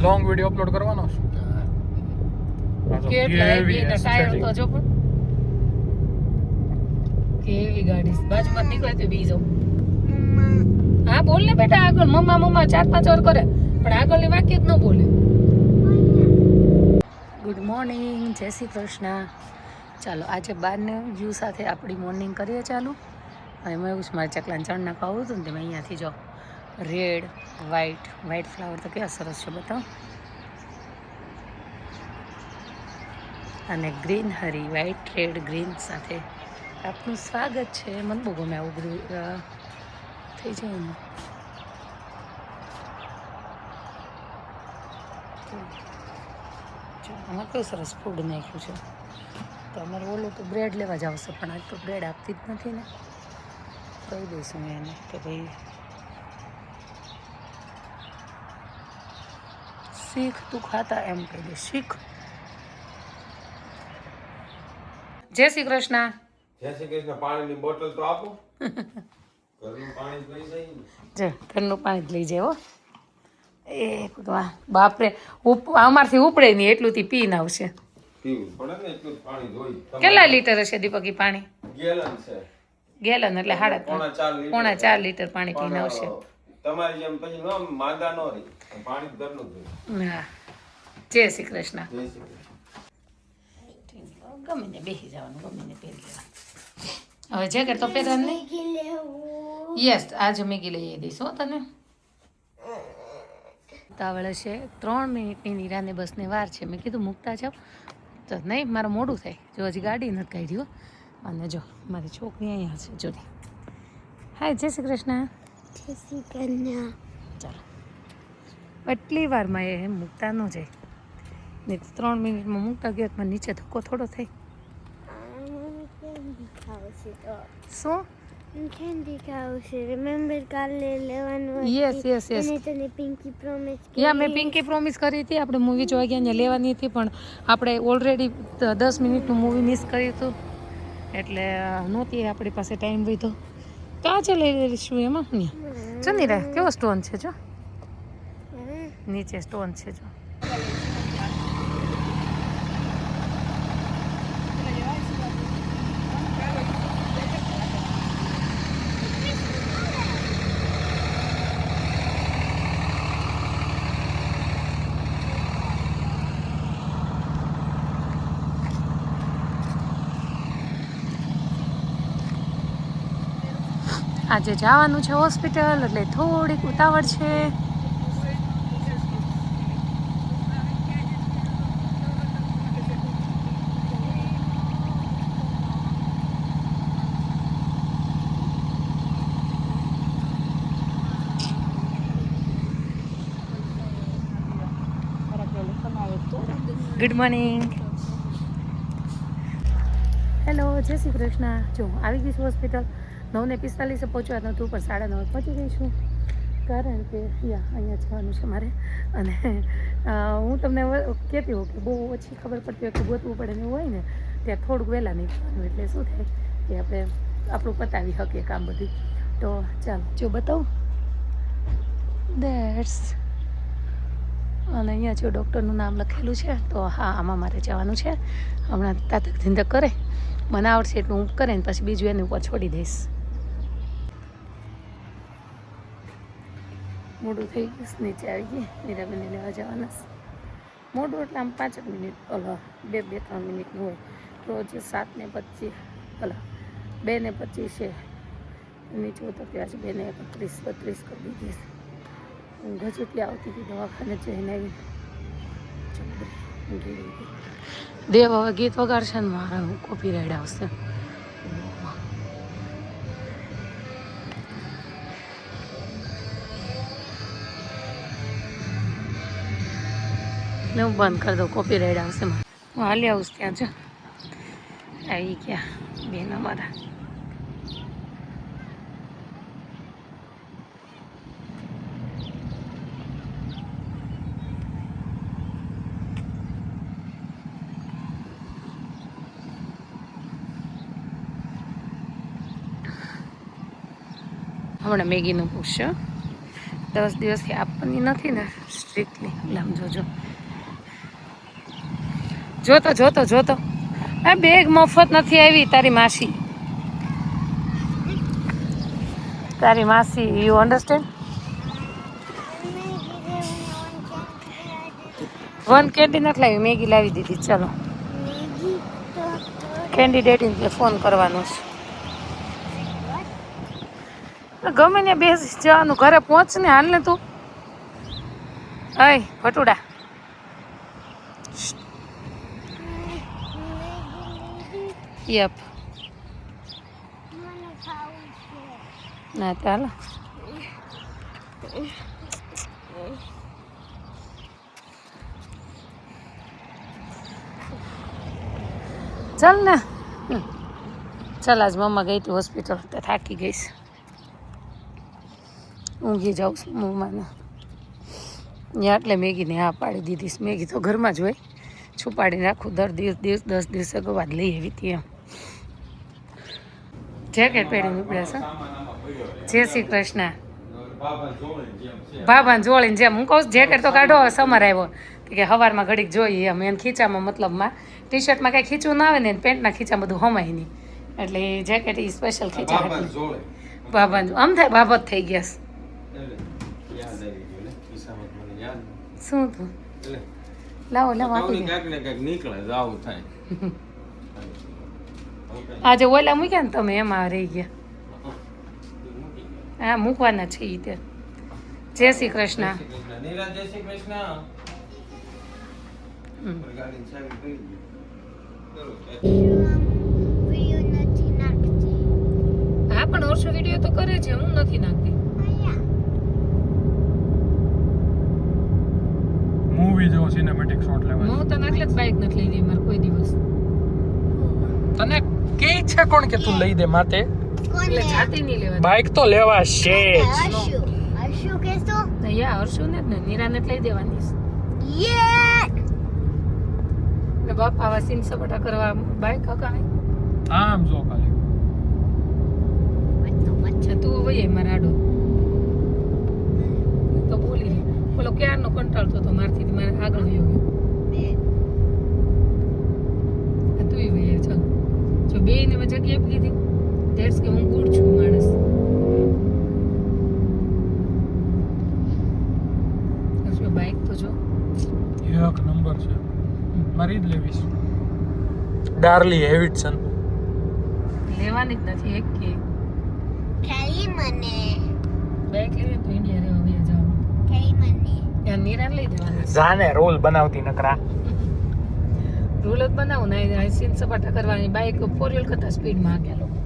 Long video upload કરવાનો છે. કેટલા એવી ટાયર તો જો પણ કેવી ગાડી બાજુમાં નીકળે તો બીજો હા બોલ ને બેટા આગળ મમ્મા મમ્મા 4-5 વાર કરે પણ આગળની વાક્ય જ ન બોલે. ગુડ મોર્નિંગ, જય શ્રી કૃષ્ણ. ચાલો આજે બહારના વ્યૂ સાથે આપણી મોર્નિંગ કરીએ ચાલુ. અને એમાં એવું છે મારે ચકલાને ચણ નાખવા આવું હતું ને તમે અહીંયાથી જો રેડ વ્હાઈટ ફ્લાવર તો કેવા સરસ છે બતાવો. અને ગ્રીન હરી વ્હાઈટ રેડ ગ્રીન સાથે આપનું સ્વાગત છે. મને બહુ ગમે આવું બધું થઈ જાય ને. આમાં કેવું સરસ ફૂડ નાખ્યું છે. તો અમારે ઓલું તો બ્રેડ લેવા જ આવશે પણ આજ તો બ્રેડ આપતી જ નથી ને. કહી દઈશું એને કે ભાઈ શીખ તું ખાતા એમ કહી દે શીખ. જય શ્રી કૃષ્ણ. જય શ્રી કૃષ્ણ. પાણીની બોટલ તો આપો. ઘરનું પાણી જ લઈ જાય ને. જો ઘરનું પાણી જ લઈ જાય હો. એ બાપરે અમારથી ઉપડે નહીં એટલું થી પીને આવશે. પીવું પડે ને એટલું જ પાણી જોઈ. કેટલા લીટર હશે દીપકી પાણી? ગેલન છે. ગેલન એટલે પોણા 4 લીટર પાણી પીને આવશે. તમારી જેમ પછી નો માંદા નો રહી. પાણી ઘરનું જોઈએ. હા જય શ્રી કૃષ્ણ. જય શ્રી કૃષ્ણ. ગમે ને બેસી જવાનું ગમે ને પહેરી લેવાનું. હવે જેકેટ તો પહેરવાનું નહીં. યસ આજે મેગી લઈ દઈશ હો તને. તાવળ છે 3 મિનિટની નિરાને બસને વાર છે. મેં કીધું મૂકતા જાવ તો નહીં મારું મોડું થાય. જો હજી ગાડી નથી કાઢી હો. અને જો મારી છોકરી અહીંયા છે જોડી. હાય જય શ્રી કૃષ્ણ. જય શ્રી કૃષ્ણ. ચાલો એટલી વારમાં એ મૂકતા ન જાય નહીં તો 3 મિનિટમાં મૂકતા ગયો તો નીચે ધક્કો થોડો થાય. શું કેન્ડી ખાવું છે? રિમેમ્બર કાલે લેવાનું યસ યસ યસ અને તને પિંકી પ્રોમિસ યા મેં પિંકી પ્રોમિસ કરી હતી આપણે મૂવી જોવા ગયા ત્યાં લેવાની હતી પણ આપણે ઓલરેડી 10 મિનિટનું મૂવી મિસ કર્યું હતું એટલે નહોતી આપણી પાસે ટાઈમ વધ્યો. કાચે લઈ લઈશું એમાં ને ચની રે કેવો સ્ટોન છે જો નીચે સ્ટોન છે જો. આજે જવાનું છે હોસ્પિટલ એટલે થોડીક ઉતાવળ છે. Good morning. હેલો જય શ્રી કૃષ્ણ. જો આવી ગઈ છું હોસ્પિટલ. 9:45 પહોંચવાનું હતું પણ 9:30 પહોંચી ગઈ છું કારણ કે અહીંયા જવાનું છે મારે. અને હું તમને કહેતી હોઉં કે બહુ ઓછી ખબર પડતી હોય કે ગોતવું પડે ને એવું હોય ને ત્યાં થોડુંક વહેલા નીકળવાનું એટલે શું થાય કે આપણે આપણું પતાવી શકીએ કામ બધું. તો ચાલો જો બતાવું દેટ્સ. અને અહીંયા જો ડૉક્ટરનું નામ લખેલું છે તો હા આમાં મારે જવાનું છે. હમણાં તાતક ધીંધક કરે મને આવડશે એટલું હું કરે ને પછી બીજું એની ઉપર છોડી દઈશ. મોડું થઈ ગયું નીચે આવી ગઈ મીરાબેનને લેવા જવાના. મોડું એટલે આમ 5 મિનિટ 2-3 મિનિટનું હોય. રોજ 7:25 2:25 છે નીચે ઉતરતી આજે 2:31-32 કરી દીધી. ઊંઘ જ એટલી આવતી હતી દવાખાને જઈને આવી. દેવ હવે ગીત વગાડશે ને મારે કોપી રાઈડ આવશે. હું બંધ કરી દઉં કોપી રાઈડ આવશે. હું હાલી આવું ત્યાં જો આવી ગયા બેન અમારા. હમણાં મેગીનું પૂછશો 10 દિવસથી આપવાની નથી ને સ્ટ્રિક્ટલી. લામ જોજો, જોતો જોતો જોતો આ બેગ મફત નથી આવી. તારી માસી યુ અન્ડરસ્ટેન્ડ. 1 કેન્ડી નથી લાવી, મેગી લાવી દીધી. ચાલો કેન્ડિડેટને ફોન કરવાનો છે. ગમે ને બેસી જવાનું, ઘરે પહોંચ ને. હાલ ને તું. અય ભટુડા, યપ ના ચાલો. ચાલ ને. ચાલ, આજ મમ્મા ગઈ હતી હોસ્પિટલ, તો થાકી ગઈશ. ઊંઘી જાઉં છું મમ્માને ત્યાં. એટલે મેગીને હા પાડી દીધીશ. મેગી તો ઘરમાં જ હોય, છુપાડીને રાખું. દર દિવસ 10 દિવસ અગાઉ વાત લઈ આવી હતી એમ. જેકેટ પહેરીને ઉપડ્યા છે. જય શ્રી કૃષ્ણ. બાબાને જોડીને જેમ હું કહું છું, જેકેટ તો કાઢો. સમર આવ્યો કે સવારમાં ઘડીક જોઈએ એમ. એને ખીચામાં મતલબમાં ટી શર્ટમાં કાંઈ ખીચવું ના આવે ને, પેન્ટના ખીચા બધું હમાય નહીં. એટલે એ જેકેટ એ સ્પેશિયલ ખીચા. બાબાને આમ થાય બાબત થઈ ગયા. શું તું લાવો આપી દે. આજે ઓલા મૂક્યા ને તમે, એમાં રહી ગયા. હા, મૂકવાના છે ઈ તે. જય શ્રી કૃષ્ણ. હા, પણ ઓછો વિડીયો તો કરે છે, હું નથી નાખતી. મૂવી જો સિનેમેટિક શોટ લેવા. હું તને એટલે જ બાઇક નથી લઈ દઈ મારે કોઈ દિવસ. તને કે છે કોણ કે તું લઈ દે માતે? એટલે જાતી નહીં લેવા. બાઇક તો લેવા છે જ. હર્ષુ કેસો યા હર્ષુ ને જ ને, નિરાને જ લઈ દેવાની. યે એટલે બાપા આવા સીન સપાટા કરવા બાઇક હકાય. આમ જો ખાલી અચ્છા, તું વહી મારા આડો તો બોલી રહી. બોલો ક્યારનો કંટાળતો હતો મારથી, મારે આગળ વયો ગયો. તું વહી ચાલ. જો બે ને મેં જગ્યાએ આપી દીધી. ધેટ્સ કે હું ગુડ છું માણસ. બાઇક તો જો એક નંબર છે. મારી જ લેવી છે. ડાર્લી હેવિડસન લેવાની જ નથી એક કે ખાલી મને બાઇક લેવી તો ઇન્ડિયા રહેવા વયા જવાનું. ખાલી મને ત્યાં નિરાન લઈ દેવાની. જાને રોલ બનાવતી નકરા. રૂલ જ બનાવું ને સીન સપાટા કરવાની. બાઇક 4 વ્હીલ કરતા સ્પીડમાં ગયા લોકો.